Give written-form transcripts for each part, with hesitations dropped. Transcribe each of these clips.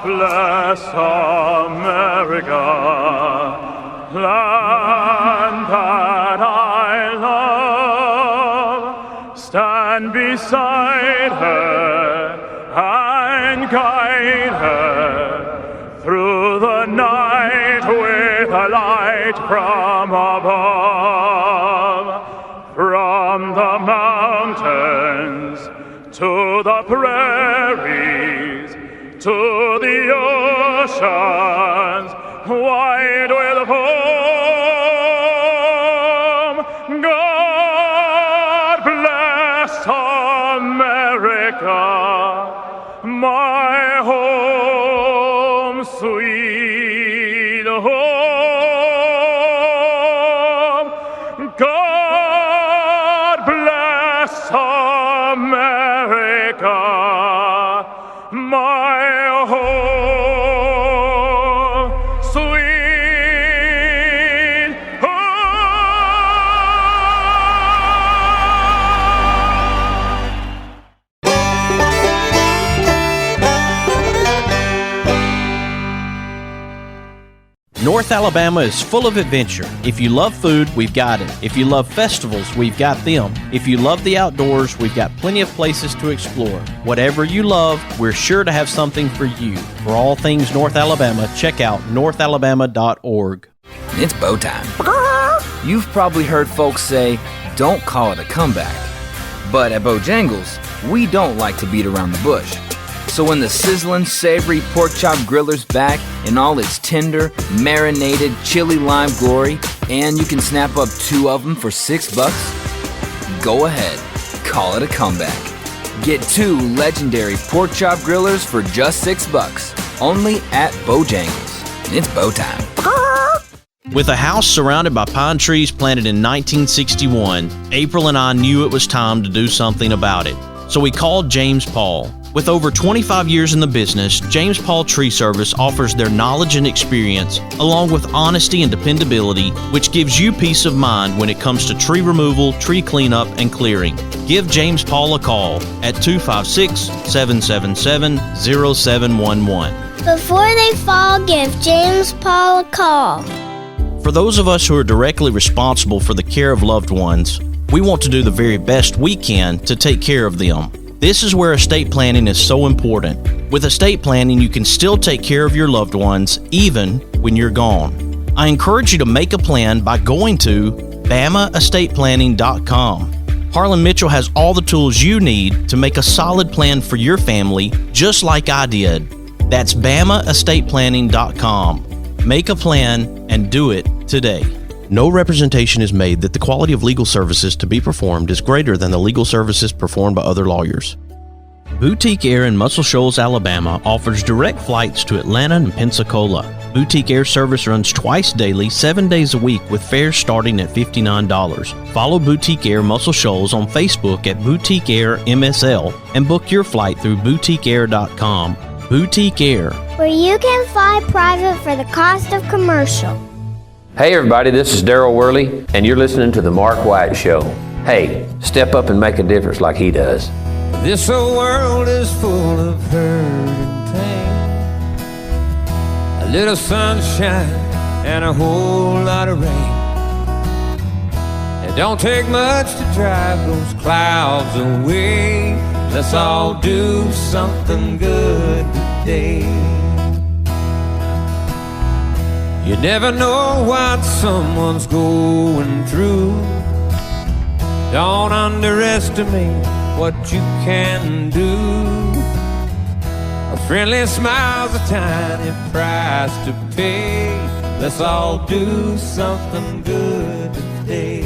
bless America, land that I love. Stand beside her and guide her through the night with a light from above. From the mountains to the prairies, to the oceans wide with foam. God bless America, my home, sweet home. God bless America, my home, sweet North Alabama is full of adventure. If you love food, we've got it. If you love festivals, we've got them. If you love the outdoors, we've got plenty of places to explore. Whatever you love, we're sure to have something for you. For all things North Alabama, check out northalabama.org. It's bow time. You've probably heard folks say, don't call it a comeback. But at Bojangles, we don't like to beat around the bush. So when the sizzling, savory pork chop griller's back in all its tender, marinated, chili lime glory, and you can snap up 2 of them for $6, go ahead, call it a comeback. Get 2 legendary pork chop grillers for just $6, only at Bojangles. It's bow time. With a house surrounded by pine trees planted in 1961, April and I knew it was time to do something about it. So we called James Paul. With over 25 years in the business, James Paul Tree Service offers their knowledge and experience, along with honesty and dependability, which gives you peace of mind when it comes to tree removal, tree cleanup, and clearing. Give James Paul a call at 256-777-0711. Before they fall, give James Paul a call. For those of us who are directly responsible for the care of loved ones, we want to do the very best we can to take care of them. This is where estate planning is so important. With estate planning, you can still take care of your loved ones even when you're gone. I encourage you to make a plan by going to BamaEstatePlanning.com. Harlan Mitchell has all the tools you need to make a solid plan for your family, just like I did. That's BamaEstatePlanning.com. Make a plan and do it today. No representation is made that the quality of legal services to be performed is greater than the legal services performed by other lawyers. Boutique Air in Muscle Shoals, Alabama offers direct flights to Atlanta and Pensacola. Boutique Air service runs twice daily, 7 days a week with fares starting at $59. Follow Boutique Air Muscle Shoals on Facebook at Boutique Air MSL and book your flight through boutiqueair.com. Boutique Air, where you can fly private for the cost of commercial. Hey everybody, this is Daryl Worley, and you're listening to The Mark White Show. Hey, step up and make a difference like he does. This old world is full of hurt and pain. A little sunshine and a whole lot of rain. It don't take much to drive those clouds away. Let's all do something good today. You never know what someone's going through. Don't underestimate what you can do. A friendly smile's a tiny price to pay. Let's all do something good today.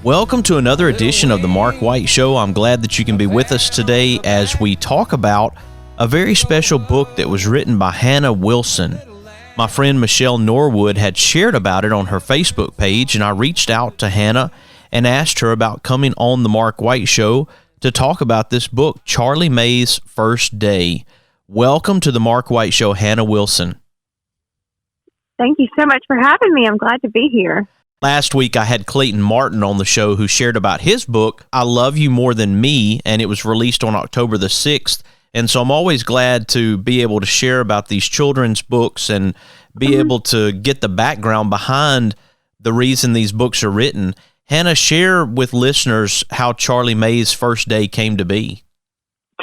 welcome to another edition of the Mark White Show. I'm glad that you can be with us today as we talk about a very special book that was written by Hannah Wilson. My friend Michelle Norwood had shared about it on her Facebook page, and I reached out to Hannah and asked her about coming on the Mark White Show to talk about this book, Charlie Mae's First Day. Welcome to the Mark White Show, Hannah Wilson. Thank you so much for having me. I'm glad to be here. Last week, I had Clayton Martin on the show who shared about his book, I Love You More Than Me, and it was released on October the 6th. And so I'm always glad to be able to share about these children's books and be able to get the background behind the reason these books are written. Hannah, share with listeners how Charlie Mae's first day came to be.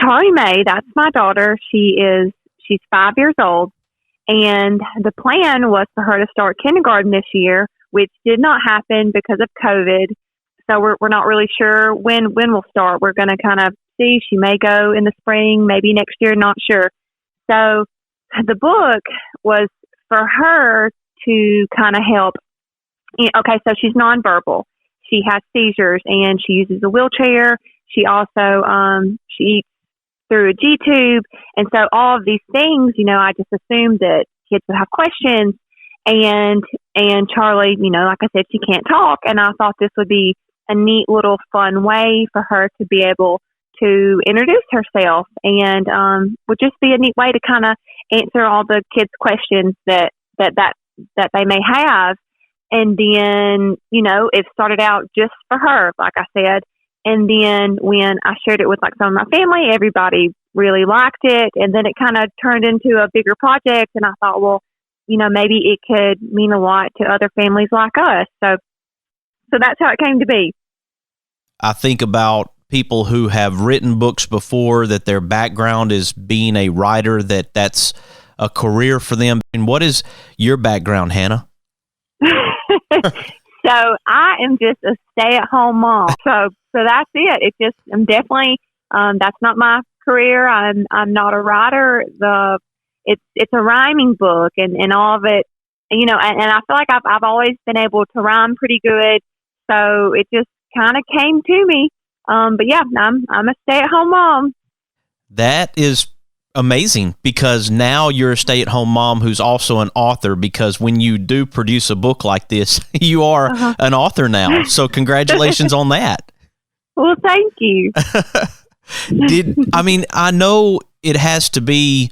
Charlie Mae, that's my daughter. She's 5 years old. And the plan was for her to start kindergarten this year, which did not happen because of COVID. So we're not really sure when we'll start. We're going to kind of see. She may go in the spring, maybe next year, not sure. So the book was for her to kind of help. Okay, so she's nonverbal. She has seizures and she uses a wheelchair. She also she eats through a G-tube. And so all of these things, I just assumed that kids would have questions. And Charlie, like I said, she can't talk. And I thought this would be a neat little fun way for her to be able to introduce herself, and would just be a neat way to kind of answer all the kids' questions that they may have. And then, it started out just for her, like I said. And then when I shared it with some of my family, everybody really liked it. And then it kind of turned into a bigger project. And I thought, well, maybe it could mean a lot to other families like us. So that's how it came to be. I think about people who have written books before, that their background is being a writer, that's a career for them. And what is your background, Hannah? So I am just a stay-at-home mom. So that's it. I'm definitely, that's not my career. I'm not a writer. It's a rhyming book and all of it, and I feel like I've always been able to rhyme pretty good. So it just kind of came to me. But yeah, I'm a stay-at-home mom. That is amazing, because now you're a stay-at-home mom who's also an author, because when you do produce a book like this, you are an author now. So congratulations on that. Well, thank you. I know it has to be,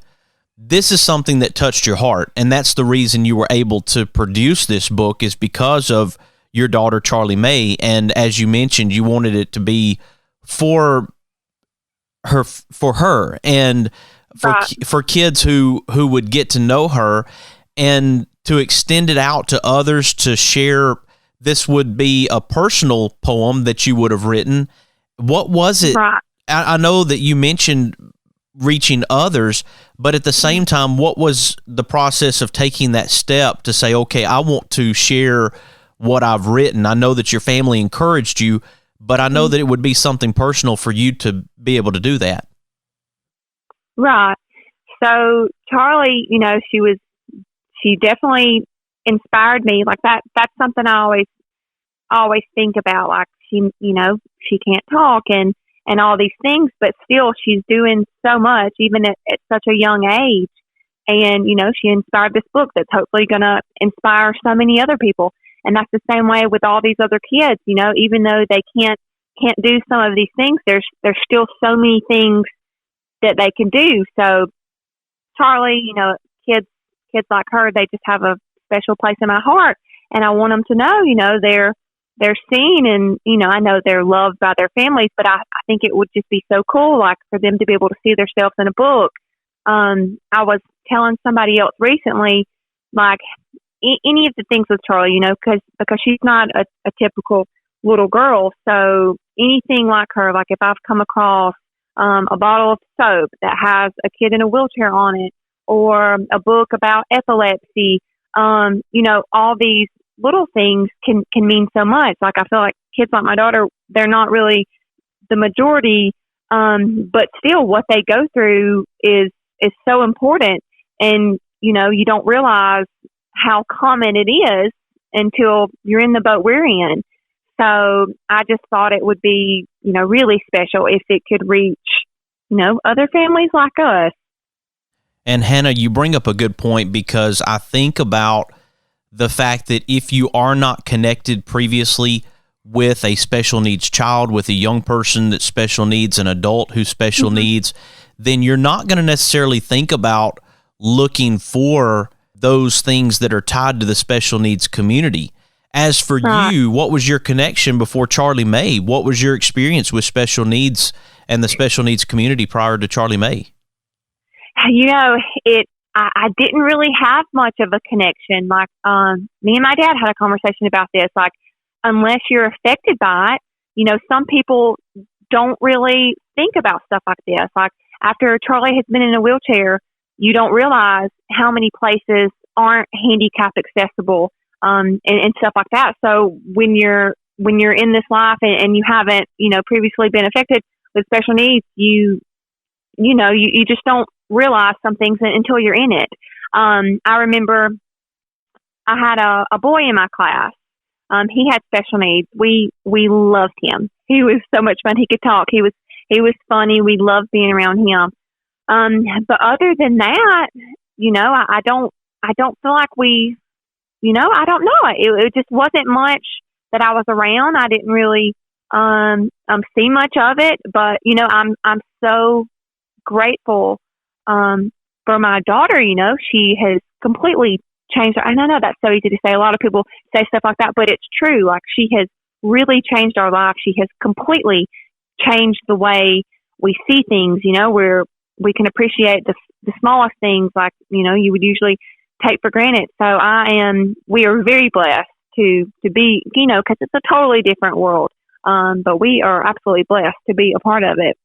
this is something that touched your heart, and that's the reason you were able to produce this book, is because of your daughter, Charlie Mae. And as you mentioned, you wanted it to be for her and for kids who would get to know her, and to extend it out to others to share. This would be a personal poem that you would have written. What was it? Right. I know that you mentioned reaching others, but at the same time, what was the process of taking that step to say, okay, I want to share what I've written? I know that your family encouraged you, but I know that it would be something personal for you to be able to do that. Right. So Charlie, she definitely inspired me. Like that's something I always think about. Like she can't talk and all these things, but still she's doing so much, even at such a young age. And, she inspired this book that's hopefully going to inspire so many other people. And that's the same way with all these other kids, even though they can't do some of these things, there's still so many things that they can do. So Charlie, kids like her, they just have a special place in my heart. And I want them to know, they're seen, and, I know they're loved by their families, but I think it would just be so cool, like for them to be able to see themselves in a book. I was telling somebody else recently, like any of the things with Charlie, because she's not a typical little girl. So anything like her, like if I've come across a bottle of soap that has a kid in a wheelchair on it, or a book about epilepsy, all these little things can mean so much. Like I feel like kids like my daughter, they're not really the majority, but still what they go through is so important. And, you don't realize how common it is until you're in the boat we're in. So I just thought it would be, really special if it could reach, other families like us. And Hannah, you bring up a good point, because I think about the fact that if you are not connected previously with a special needs child, with a young person that's special needs, an adult who's special needs, then you're not going to necessarily think about looking for those things that are tied to the special needs community. As for you, what was your connection before Charlie Mae? What was your experience with special needs and the special needs community prior to Charlie Mae? I didn't really have much of a connection. Like, me and my dad had a conversation about this. Like, unless you're affected by it, some people don't really think about stuff like this. Like, after Charlie has been in a wheelchair, you don't realize how many places aren't handicap accessible, and stuff like that. So when you're in this life and you haven't, previously been affected with special needs, you just don't realize some things until you're in it. I remember I had a boy in my class. He had special needs. We loved him. He was so much fun. He could talk. He was funny. We loved being around him. But other than that, I don't feel like we, I don't know. It just wasn't much that I was around. I didn't really see much of it. But I'm so grateful for my daughter. She has completely changed. I know that's so easy to say. A lot of people say stuff like that, but it's true. Like, she has really changed our life. She has completely changed the way we see things. Where we can appreciate the smallest things, like you would usually take for granted. So we are very blessed to be, because it's a totally different world. But we are absolutely blessed to be a part of it.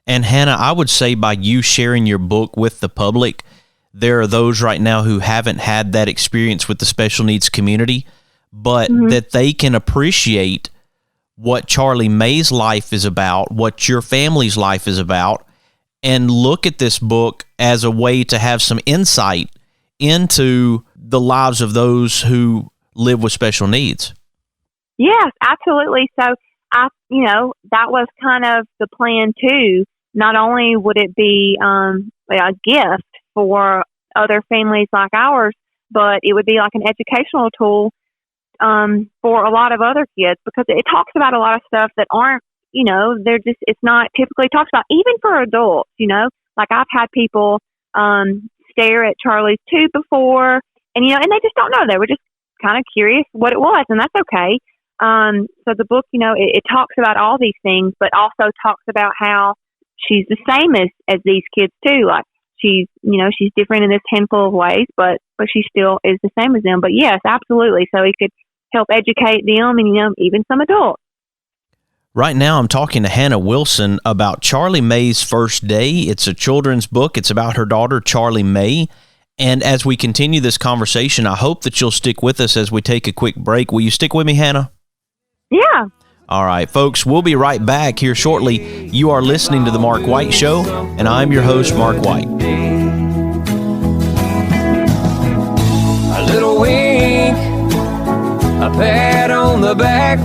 And Hannah, I would say by you sharing your book with the public, there are those right now who haven't had that experience with the special needs community, but that they can appreciate what Charlie Mae's life is about, what your family's life is about, and look at this book as a way to have some insight into the lives of those who live with special needs. Yes, absolutely. So that was kind of the plan too. Not only would it be a gift for other families like ours, but it would be like an educational tool for a lot of other kids, because it talks about a lot of stuff that aren't, it's not typically talked about, even for adults. Like, I've had people stare at Charlie's tube before, and and they just don't know. They were just kind of curious what it was, and that's okay. So the book, it talks about all these things, but also talks about how she's the same as these kids too. Like, she's different in this handful of ways, but she still is the same as them. But yes, absolutely. So it could help educate them and, even some adults. Right now, I'm talking to Hannah Wilson about Charlie Mae's First Day. It's a children's book. It's about her daughter, Charlie Mae. And as we continue this conversation, I hope that you'll stick with us as we take a quick break. Will you stick with me, Hannah? Yeah. All right, folks, we'll be right back here shortly. You are listening to The Mark White Show, and I'm your host, Mark White. A little wink, a pat on the back,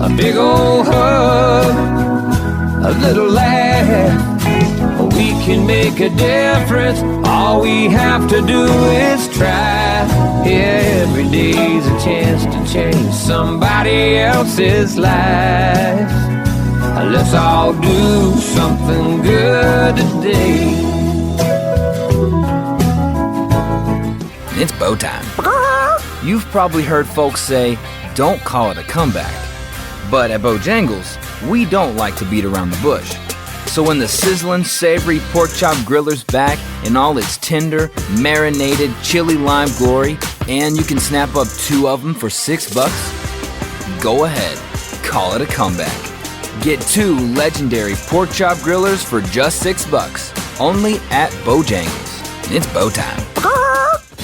a big old hug, a little laugh. We can make a difference. All we have to do is try. Every day's a chance to change somebody else's life. Let's all do something good today. It's bow time. You've probably heard folks say, don't call it a comeback. But at Bojangles, we don't like to beat around the bush. So when the sizzling, savory pork chop griller's back in all its tender, marinated, chili lime glory, and you can snap up 2 of them for $6, go ahead, call it a comeback. Get 2 legendary pork chop grillers for just $6, only at Bojangles. It's bow time.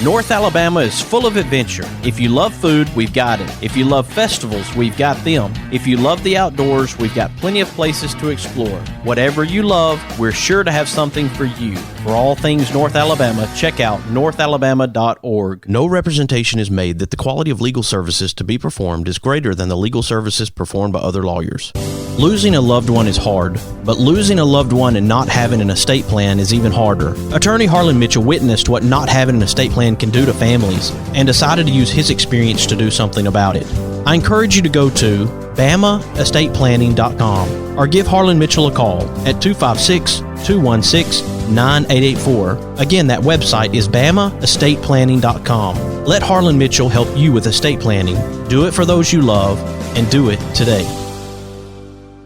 North Alabama is full of adventure. If you love food, we've got it. If you love festivals, we've got them. If you love the outdoors, we've got plenty of places to explore. Whatever you love, we're sure to have something for you. For all things North Alabama, check out northalabama.org. No representation is made that the quality of legal services to be performed is greater than the legal services performed by other lawyers. Losing a loved one is hard, but losing a loved one and not having an estate plan is even harder. Attorney Harlan Mitchell witnessed what not having an estate plan can do to families and decided to use his experience to do something about it. I encourage you to go to BamaEstatePlanning.com or give Harlan Mitchell a call at 256-216-9884. Again, that website is BamaEstatePlanning.com. Let Harlan Mitchell help you with estate planning. Do it for those you love and do it today.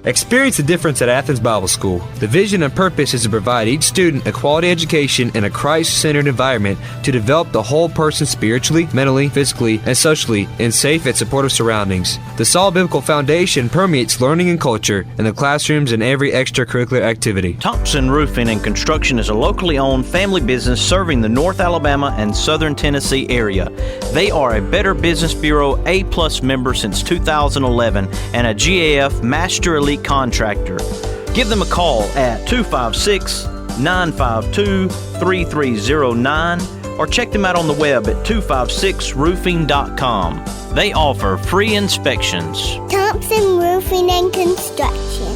Experience the difference at Athens Bible School. The vision and purpose is to provide each student a quality education in a Christ-centered environment to develop the whole person spiritually, mentally, physically, and socially in safe and supportive surroundings. The solid biblical foundation permeates learning and culture in the classrooms and every extracurricular activity. Thompson Roofing and Construction is a locally owned family business serving the North Alabama and Southern Tennessee area. They are a Better Business Bureau A+ member since 2011 and a GAF Master Elite contractor. Give them a call at 256-952-3309 or check them out on the web at 256roofing.com. They offer free inspections. Thompson Roofing and Construction.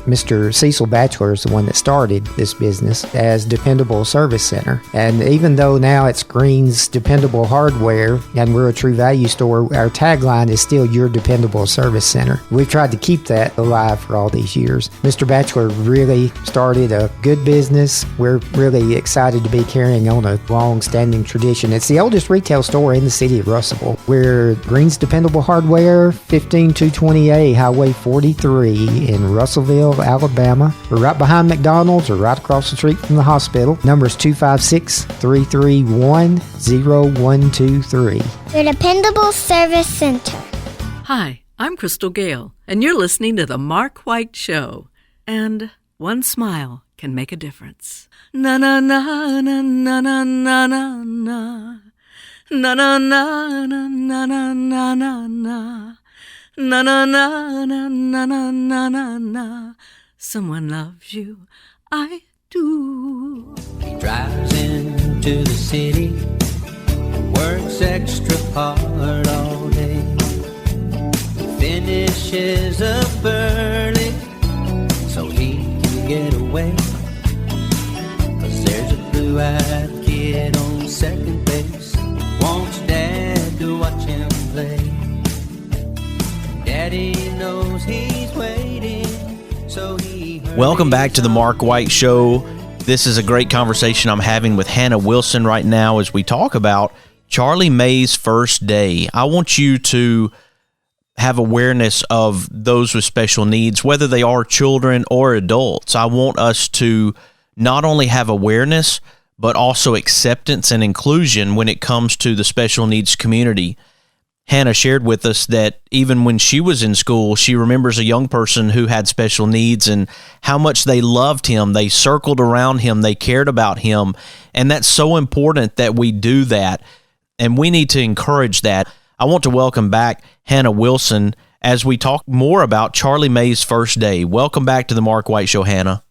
Mr. Cecil Batchelor is the one that started this business as Dependable Service Center. And even though now it's Green's Dependable Hardware and we're a True Value store, our tagline is still Your Dependable Service Center. We've tried to keep that alive for all these years. Mr. Batchelor really started a good business. We're really excited to be carrying on a long-standing tradition. It's the oldest retail store in the city of Russellville. We're Green's Dependable Hardware, 15220A Highway 43 in Russellville, Alabama. We're right behind McDonald's or right across the street from the hospital. Number is 256-331-0123. Your Dependable Service Center. Hi, I'm Crystal Gale, and you're listening to The Mark White Show. And one smile can make a difference. Na na na na na na na na na. Na na na na na na na na na. Na na na na na na na na na. Someone loves you, I do. He drives into the city, works extra hard all day. He finishes up early so he can get away. 'Cause there's a blue-eyed kid on second base, wants Dad to watch him play. Daddy knows he's waiting, so he... Welcome back to the Mark White Show. This is a great conversation I'm having with Hannah Wilson right now as we talk about Charlie Mae's first day. I want you to have awareness of those with special needs, whether they are children or adults. I want us to not only have awareness, but also acceptance and inclusion when it comes to the special needs community. Hannah shared with us that even when she was in school, she remembers a young person who had special needs and how much they loved him. They circled around him. They cared about him. And that's so important that we do that. And we need to encourage that. I want to welcome back Hannah Wilson as we talk more about Charlie Mae's first day. Welcome back to the Mark White Show, Hannah.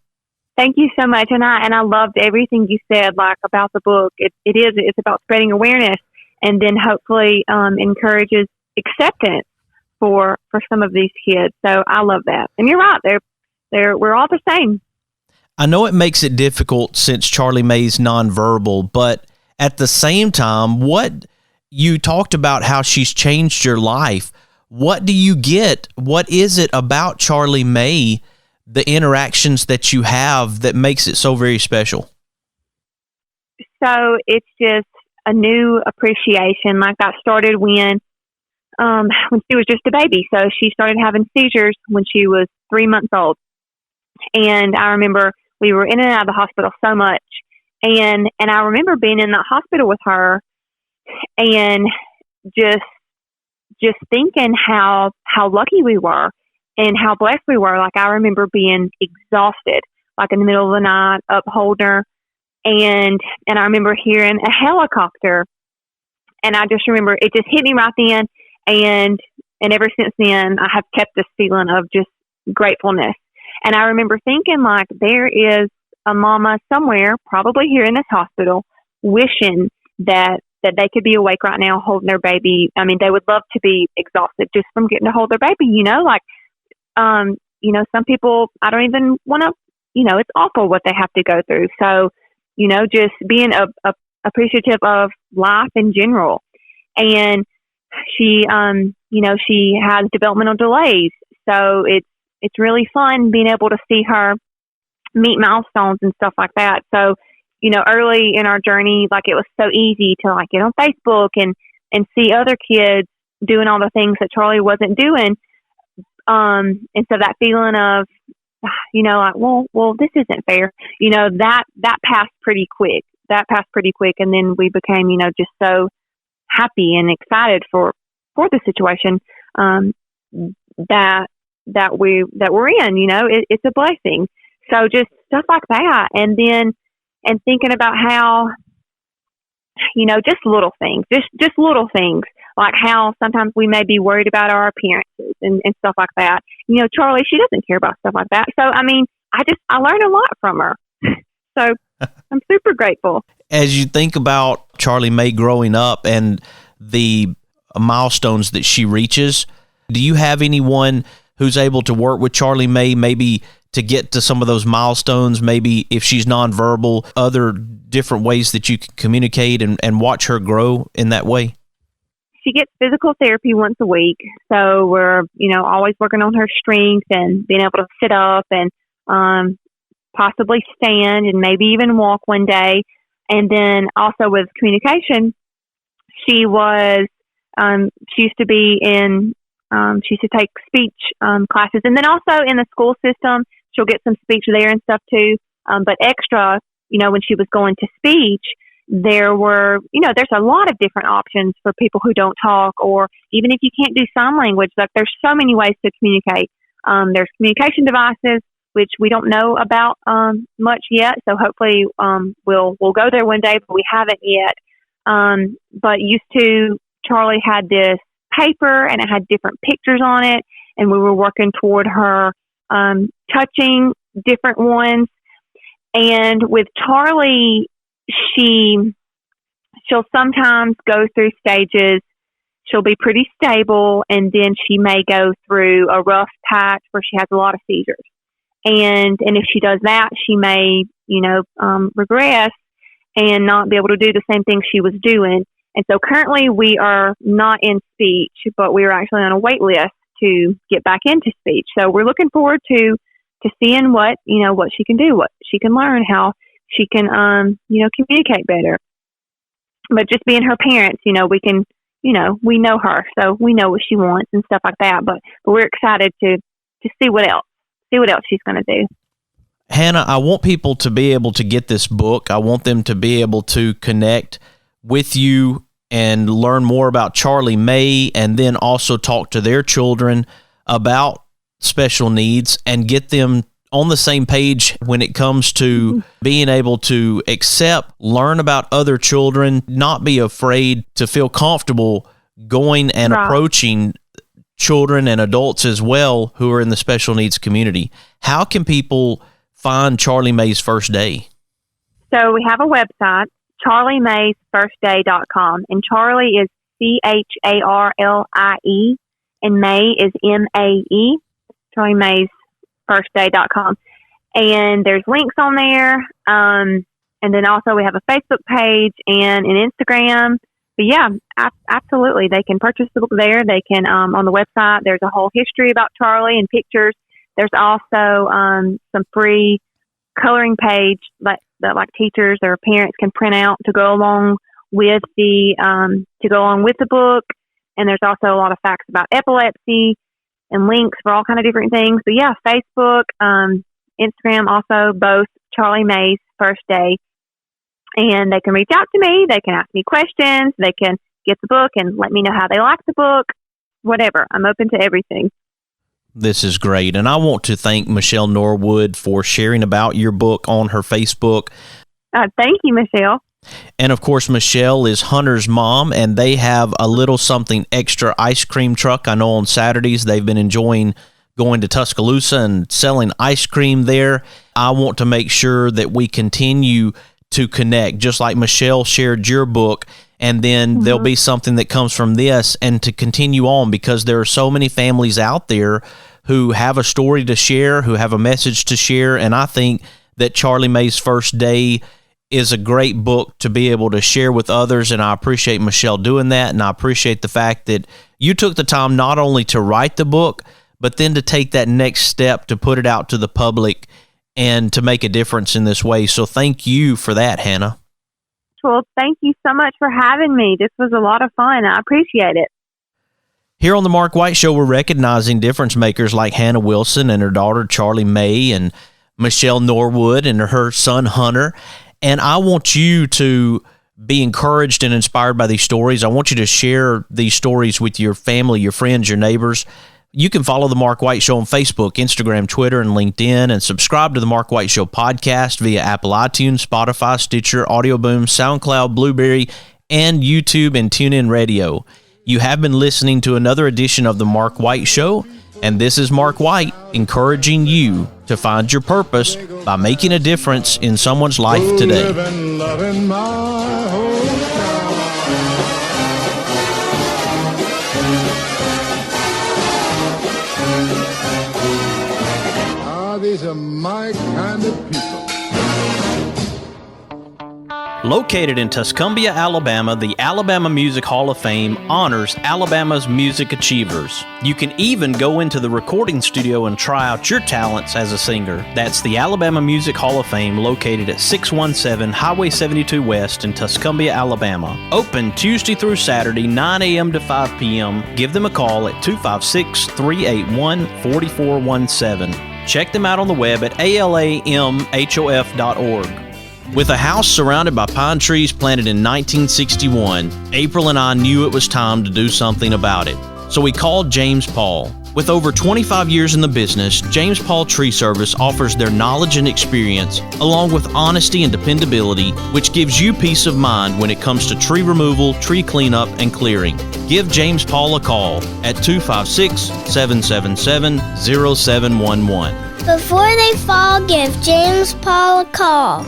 Thank you so much. And I loved everything you said, like about the book. It's about spreading awareness. And then hopefully encourages acceptance for some of these kids. So I love that. And you're right, we're all the same. I know it makes it difficult since Charlie Mae's nonverbal, but at the same time, what you talked about how she's changed your life. What do you get? What is it about Charlie Mae, the interactions that you have that makes it so very special? So it's just a new appreciation. Like that started when she was just a baby. So she started having seizures when she was 3 months old. And I remember we were in and out of the hospital so much. And I remember being in the hospital with her and just thinking how lucky we were and how blessed we were. Like I remember being exhausted, like in the middle of the night, up holding her. And I remember hearing a helicopter, and I just remember it just hit me right then. And ever since then, I have kept this feeling of just gratefulness. And I remember thinking, like, there is a mama somewhere, probably here in this hospital, wishing that they could be awake right now holding their baby. I mean, they would love to be exhausted just from getting to hold their baby, some people, I don't even want to, it's awful what they have to go through. So, just being appreciative of life in general. And she, she has developmental delays. So it's really fun being able to see her meet milestones and stuff like that. So, early in our journey, like it was so easy to like get on Facebook and see other kids doing all the things that Charlie wasn't doing. And so that feeling of, like, well, this isn't fair. That passed pretty quick. And then we became, just so happy and excited for the situation, that we're in, it's a blessing. So just stuff like that. And thinking about how, just little things, just little things, like how sometimes we may be worried about our appearances and stuff like that. Charlie, she doesn't care about stuff like that. So, I learned a lot from her. So I'm super grateful. As you think about Charlie Mae growing up and the milestones that she reaches, do you have anyone who's able to work with Charlie Mae, maybe to get to some of those milestones, maybe if she's nonverbal, other different ways that you can communicate and watch her grow in that way? She gets physical therapy once a week. So we're, always working on her strength and being able to sit up and possibly stand and maybe even walk one day. And then also with communication, she used to be in, she used to take speech classes. And then also in the school system, she'll get some speech there and stuff too. But extra, when she was going to speech, there were, there's a lot of different options for people who don't talk, or even if you can't do sign language, like there's so many ways to communicate. There's communication devices, which we don't know about much yet. So hopefully we'll go there one day, but we haven't yet. But Charlie had this paper and it had different pictures on it, and we were working toward her touching different ones. And with Charlie, she'll sometimes go through stages. She'll be pretty stable, and then she may go through a rough patch where she has a lot of seizures. And if she does that, she may, regress and not be able to do the same thing she was doing. And so currently we are not in speech, but we are actually on a wait list to get back into speech. So we're looking forward to seeing what she can do, what she can learn, how she can, communicate better. But just being her parents, we can, we know her, so we know what she wants and stuff like that. But we're excited to see what else she's going to do. Hannah, I want people to be able to get this book. I want them to be able to connect with you and learn more about Charlie Mae, and then also talk to their children about special needs and get them on the same page when it comes to being able to accept, learn about other children, not be afraid, to feel comfortable going and approaching children and adults as well who are in the special needs community. How can people find Charlie Mae's First Day? So we have a website, charliemaysfirstday.com, and Charlie is CHARLIE and Mae is MAE, charliemaysfirstday.com. And there's links on there. And then also we have a Facebook page and an Instagram. But yeah, absolutely. They can purchase the book there. They can, on the website, there's a whole history about Charlie and pictures. There's also some free coloring page that teachers or parents can print out to go along with the book. And there's also a lot of facts about epilepsy and links for all kind of different things. But yeah, Facebook, Instagram, also both Charlie Mae's First Day. And they can reach out to me. They can ask me questions. They can get the book and let me know how they like the book. Whatever. I'm open to everything. This is great. And I want to thank Michelle Norwood for sharing about your book on her Facebook. Thank you, Michelle. And of course, Michelle is Hunter's mom, and they have a little something extra ice cream truck. I know on Saturdays they've been enjoying going to Tuscaloosa and selling ice cream there. I want to make sure that we continue to connect, just like Michelle shared your book, and then there'll be something that comes from this, and to continue on, because there are so many families out there who have a story to share, who have a message to share, and I think that Charlie Mae's First Day is a great book to be able to share with others, and I appreciate Michelle doing that, and I appreciate the fact that you took the time not only to write the book, but then to take that next step to put it out to the public and to make a difference in this way. So thank you for that, Hannah. Well, thank you so much for having me. This was a lot of fun. I appreciate it. Here on the Mark White Show, we're recognizing difference makers like Hannah Wilson and her daughter Charlie Mae and Michelle Norwood and her son Hunter. And I want you to be encouraged and inspired by these stories. I want you to share these stories with your family, your friends, your neighbors. You can follow the Mark White Show on Facebook, Instagram, Twitter, and LinkedIn, and subscribe to the Mark White Show podcast via Apple iTunes, Spotify, Stitcher, Audio Boom, SoundCloud, Blueberry, and YouTube and TuneIn Radio. You have been listening to another edition of the Mark White Show, and this is Mark White encouraging you to find your purpose by making a difference in someone's life today. These are my kind of people. Located in Tuscumbia, Alabama, the Alabama Music Hall of Fame honors Alabama's music achievers. You can even go into the recording studio and try out your talents as a singer. That's the Alabama Music Hall of Fame, located at 617 Highway 72 West in Tuscumbia, Alabama. Open Tuesday through Saturday, 9 a.m. to 5 p.m. Give them a call at 256-381-4417. Check them out on the web at alamhof.org. With a house surrounded by pine trees planted in 1961, April and I knew it was time to do something about it. So we called James Paul. With over 25 years in the business, James Paul Tree Service offers their knowledge and experience, along with honesty and dependability, which gives you peace of mind when it comes to tree removal, tree cleanup, and clearing. Give James Paul a call at 256-777-0711. Before they fall, give James Paul a call.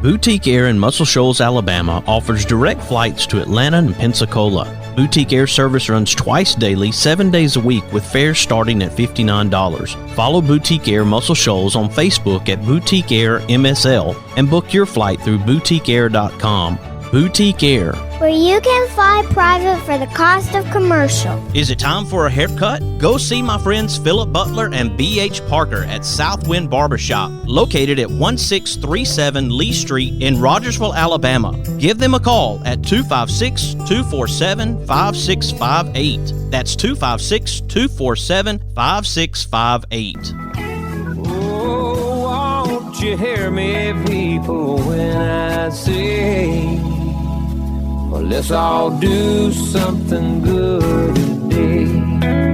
Boutique Air in Muscle Shoals, Alabama offers direct flights to Atlanta and Pensacola. Boutique Air service runs twice daily, 7 days a week, with fares starting at $59. Follow Boutique Air Muscle Shoals on Facebook at Boutique Air MSL and book your flight through boutiqueair.com. Boutique Air, where you can fly private for the cost of commercial. Is it time for a haircut? Go see my friends Philip Butler and B.H. Parker at Southwind Barbershop, located at 1637 Lee Street in Rogersville, Alabama. Give them a call at 256-247-5658. That's 256-247-5658. Oh, won't you hear me, people, when I say, well, let's all do something good today.